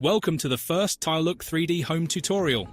Welcome to the first Tilelook 3D Home tutorial.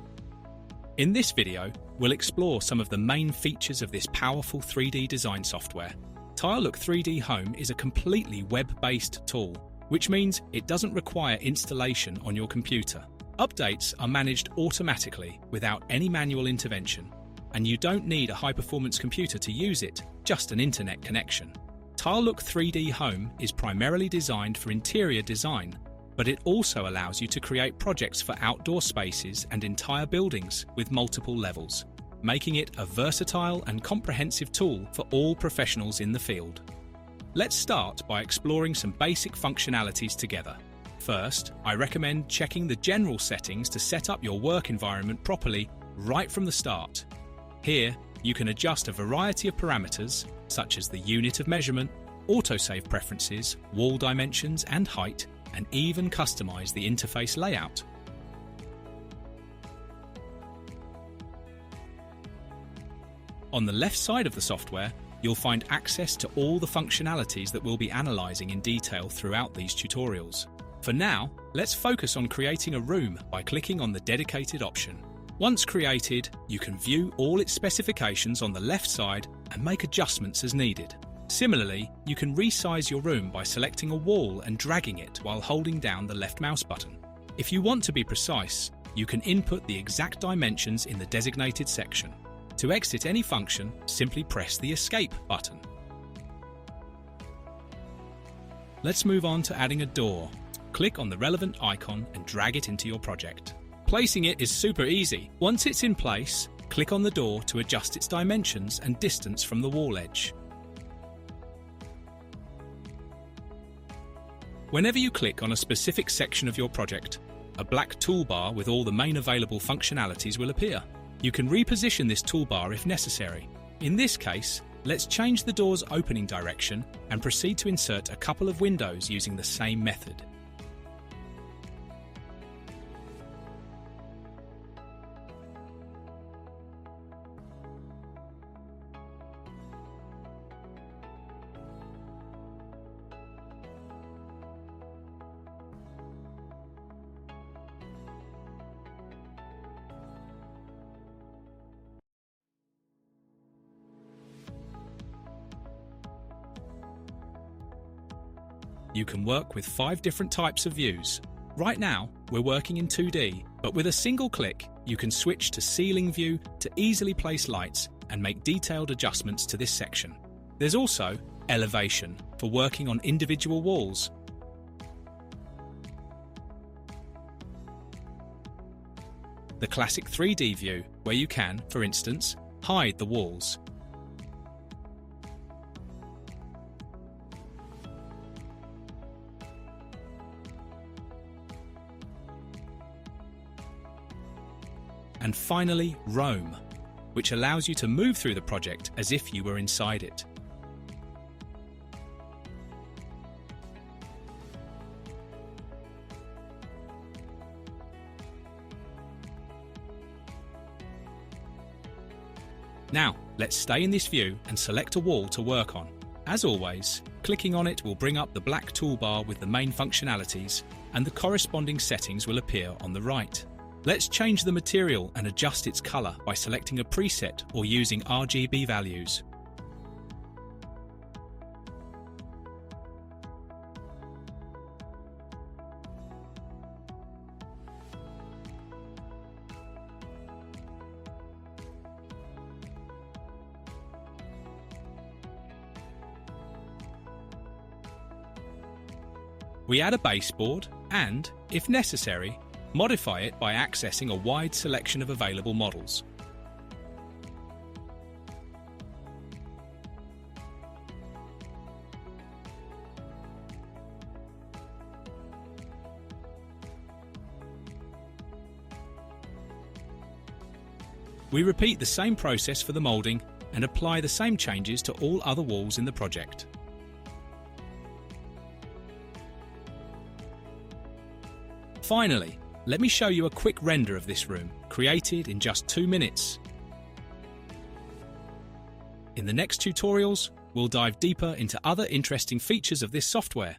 In this video, we'll explore some of the main features of this powerful 3D design software. Tilelook 3D Home is a completely web-based tool, which means it doesn't require installation on your computer. Updates are managed automatically without any manual intervention, and you don't need a high-performance computer to use it, just an internet connection. Tilelook 3D Home is primarily designed for interior design, but it also allows you to create projects for outdoor spaces and entire buildings with multiple levels, making it a versatile and comprehensive tool for all professionals in the field. Let's start by exploring some basic functionalities together. First, I recommend checking the general settings to set up your work environment properly right from the start. Here, you can adjust a variety of parameters, such as the unit of measurement, autosave preferences, wall dimensions and height, and even customize the interface layout. On the left side of the software, you'll find access to all the functionalities that we'll be analyzing in detail throughout these tutorials. For now, let's focus on creating a room by clicking on the dedicated option. Once created, you can view all its specifications on the left side and make adjustments as needed. Similarly, you can resize your room by selecting a wall and dragging it while holding down the left mouse button. If you want to be precise, you can input the exact dimensions in the designated section. To exit any function, simply press the Escape button. Let's move on to adding a door. Click on the relevant icon and drag it into your project. Placing it is super easy. Once it's in place, click on the door to adjust its dimensions and distance from the wall edge. Whenever you click on a specific section of your project, a black toolbar with all the main available functionalities will appear. You can reposition this toolbar if necessary. In this case, let's change the door's opening direction and proceed to insert a couple of windows using the same method. You can work with 5 different types of views. Right now, we're working in 2D, but with a single click, you can switch to ceiling view to easily place lights and make detailed adjustments to this section. There's also elevation for working on individual walls. The classic 3D view, where you can, for instance, hide the walls. And finally, roam, which allows you to move through the project as if you were inside it. Now, let's stay in this view and select a wall to work on. As always, clicking on it will bring up the black toolbar with the main functionalities, and the corresponding settings will appear on the right. Let's change the material and adjust its color by selecting a preset or using RGB values. We add a baseboard and, if necessary, modify it by accessing a wide selection of available models. We repeat the same process for the moulding and apply the same changes to all other walls in the project. Finally, let me show you a quick render of this room, created in just 2 minutes. In the next tutorials, we'll dive deeper into other interesting features of this software.